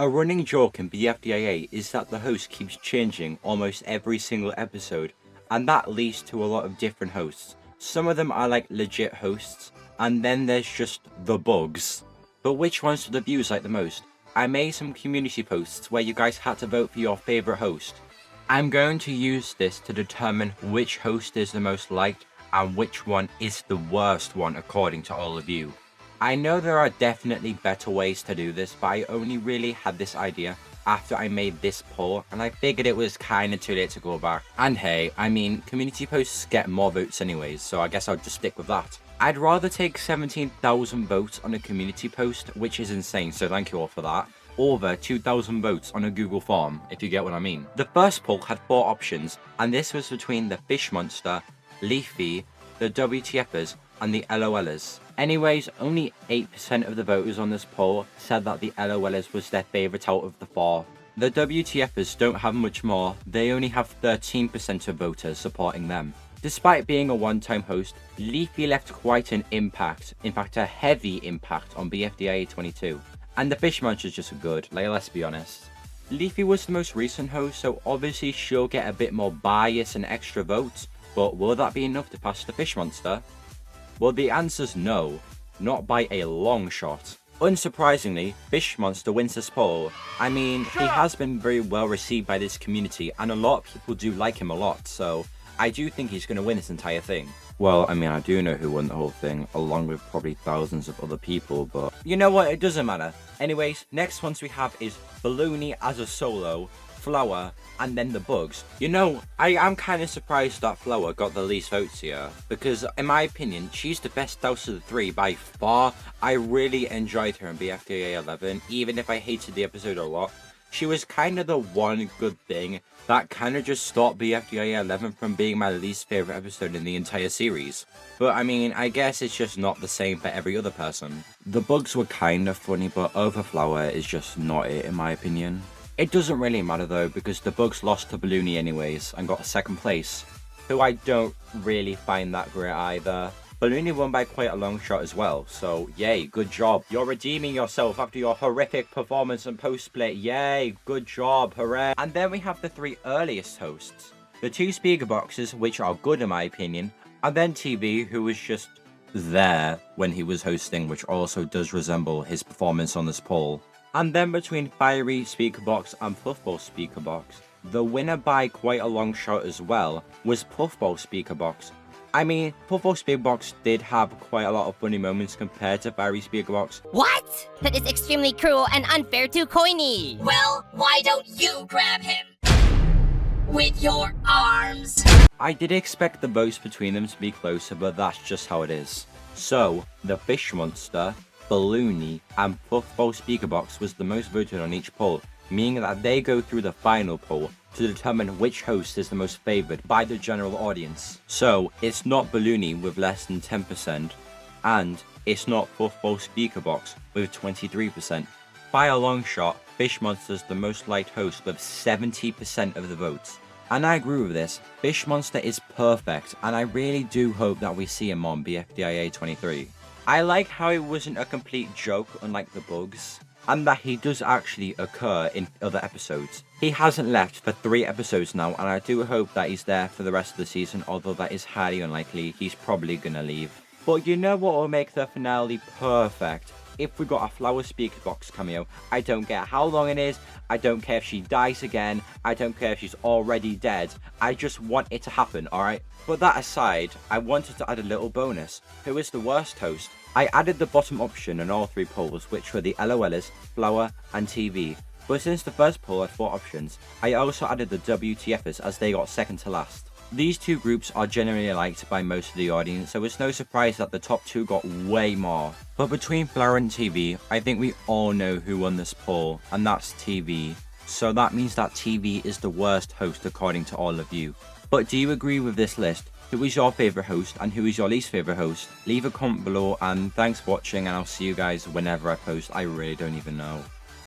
A running joke in BFDIA is that the host keeps changing almost every single episode, and that leads to a lot of different hosts. Some of them are like legit hosts, and then there's just the bugs. But which ones do the viewers like the most? I made some community posts where you guys had to vote for your favorite host. I'm going to use this to determine which host is the most liked and which one is the worst one according to all of you. I know there are definitely better ways to do this, but I only really had this idea after I made this poll, and I figured it was kinda too late to go back. And hey, I mean, community posts get more votes anyways, so I guess I'll just stick with that. I'd rather take 17,000 votes on a community post, which is insane, so thank you all for that, over 2,000 votes on a Google form, if you get what I mean. The first poll had 4 options, and this was between the Fish Monster, Leafy, the WTFers, and the LOLers. Anyways, only 8% of the voters on this poll said that the LOLers was their favourite out of the 4. The WTFers don't have much more, they only have 13% of voters supporting them. Despite being a one-time host, Leafy left quite an impact, in fact a heavy impact on BFDIA 22. And the Fish Monster's just good, like let's be honest. Leafy was the most recent host, so obviously she'll get a bit more bias and extra votes, but will that be enough to pass the Fish Monster? Well, the answer's no, not by a long shot. Unsurprisingly, Fish Monster wins this poll. I mean, he has been very well received by this community, and a lot of people do like him a lot, so I do think he's going to win this entire thing. Well, I mean, I do know who won the whole thing, along with probably thousands of other people, but you know what, it doesn't matter. Anyways, next ones we have is Balloony as a solo, Flower, and then the bugs. You know, I am kind of surprised that Flower got the least votes here, because in my opinion, she's the best house of the 3 by far. I really enjoyed her in BFDIA 11, even if I hated the episode a lot. She was kind of the one good thing that kind of just stopped BFDIA 11 from being my least favorite episode in the entire series. But I mean, I guess it's just not the same for every other person. The bugs were kind of funny, but Overflower is just not it in my opinion. It doesn't really matter though, because the bugs lost to Balloony anyways and got 2nd place, who I don't really find that great either. Balloony won by quite a long shot as well, so yay, good job. You're redeeming yourself after your horrific performance and post-split, yay, good job, hooray. And then we have the 3 earliest hosts. The 2 speaker boxes, which are good in my opinion, and then TV, who was just there when he was hosting, which also does resemble his performance on this poll. And then between Fiery Speaker Box and Puffball Speaker Box, the winner by quite a long shot as well was Puffball Speaker Box. I mean, Puffball Speaker Box did have quite a lot of funny moments compared to Fiery Speaker Box. What? That is extremely cruel and unfair to Coiny! Well, why don't you grab him with your arms? I did expect the votes between them to be closer, but that's just how it is. So, the Fish Monster, Balloony, and Puffball Speaker Box was the most voted on each poll, meaning that they go through the final poll to determine which host is the most favoured by the general audience. So, it's not Balloony with less than 10%, and it's not Puffball Speaker Box with 23%. By a long shot, Fish Monster's the most liked host with 70% of the votes. And I agree with this, Fish Monster is perfect, and I really do hope that we see him on BFDIA 23. I like how it wasn't a complete joke unlike the bugs, and that he does actually occur in other episodes. He hasn't left for 3 episodes now, and I do hope that he's there for the rest of the season, although that is highly unlikely. He's probably gonna leave. But you know what will make the finale perfect? If we got a Flower Speaker Box cameo. I don't care how long it is, I don't care if she dies again, I don't care if she's already dead, I just want it to happen, alright? But that aside, I wanted to add a little bonus. Who is the worst host? I added the bottom option in all 3 polls, which were the LOLers, Flower, and TV. But since the first poll had 4 options, I also added the WTFers as they got 2nd to last. These 2 groups are generally liked by most of the audience, so it's no surprise that the top 2 got way more. But between Flower and TV, I think we all know who won this poll, and that's TV. So that means that TV is the worst host according to all of you. But do you agree with this list? Who is your favourite host and who is your least favourite host? Leave a comment below, and thanks for watching, and I'll see you guys whenever I post. I really don't even know.